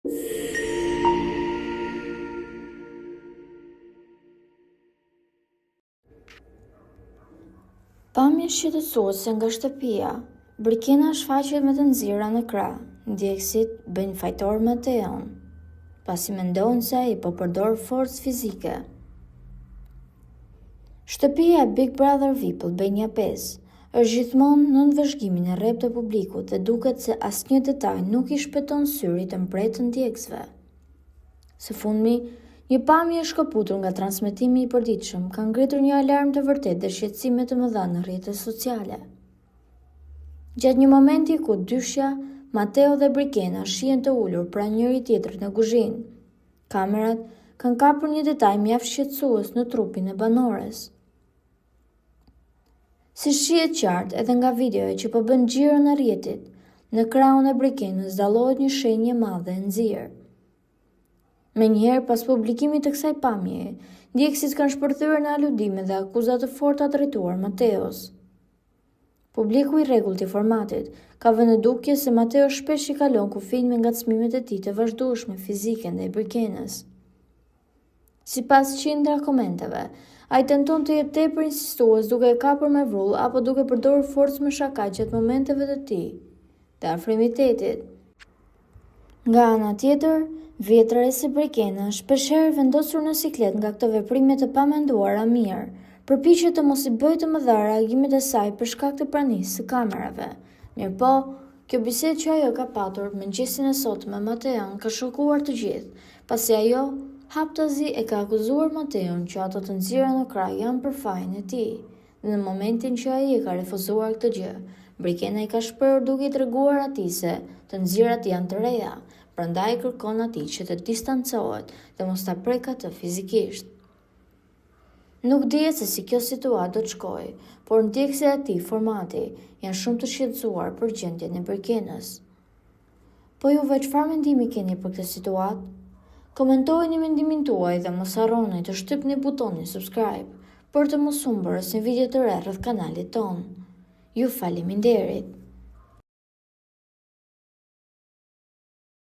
Pamje shqetësuese nga shtëpia. Brikena shfaqet me të nxirra në krah. Ndjekësit bëjnë fajtor Mateon, pasi mendojnë se ai po përdor forcë fizike. Shtëpia e Big Brother VIP Albania 5 është gjithmonë nën vëzhgimin e rreptë të publikut dhe duket se asnjë detaj nuk i shpëton syrit të mbretët të ndjekësve. Së fundmi, një pamje e shkëputur nga transmetimi i përditshëm ka ngritur një alarm të vërtetë dhe shqetësime të mëdha në rrjetet sociale. Gjatë një momenti ku dyshja, Mateo dhe Brikena shihen të ulur pranë njëri tjetrit në kuzhinë, kamerat kanë kapur një detaj mjaft shqetësues në trupin e banores. Si shihet qartë edhe nga videoja që po bën xhiro në rrjetit, në krahun e Brikenës dallohet një shenjë e madhe e nxirr. Menjëherë pas publikimit të kësaj pamjeje, ndjekësit kanë shpërthyer në aludime dhe akuza të forta të drejtuar Mateos. Publiku i rregullt i formatit ka vënë në dukje se Mateo shpesh i kalon kufij me ngacmimet e tij të vazhdueshme fizike ndaj Brikenës. Sipas qindra komenteve, ai tenton të jetë tepër insistues duke e kapur me vrull apo duke përdorur forcë me shaka gjatë momenteve të tij të afrimitetit. Nga ana tjetër, vjetra e si Brikena shpeshherë vendosur në siklet nga këto veprime të pamenduara mirë, përpiqet të mos i bëjë të mëdha reagimet e saj për shkak të pranisë së kamerave. Mirëpo, kjo bisedë që ajo ka patur mëngjesin e sotëm me Mateon ka shokuar të gjithë, pasi ajo haptazi e ka akuzuar Mateon që ato të nxirra në krah janë për fajin e tij. Dhe në momentin që ai e ka refuzuar këtë gjë, Brikena i ka shprehur duke i treguar atij se të nxirrat janë të reja, prandaj kërkon atij që të distancohet dhe mos ta prek atë fizikisht. Nuk dihet se si kjo situatë do të shkojë, por ndjekësit e atij formati janë shumë të shqetësuar për gjendjen e Brikenës. Po juve çfarë mendimi keni për këtë situatë? Komentojeni mendimin tuaj dhe mos harroni të shtypni butonin subscribe për të mos humbur asnjë video të re rreth kanalit tonë. Ju faleminderit.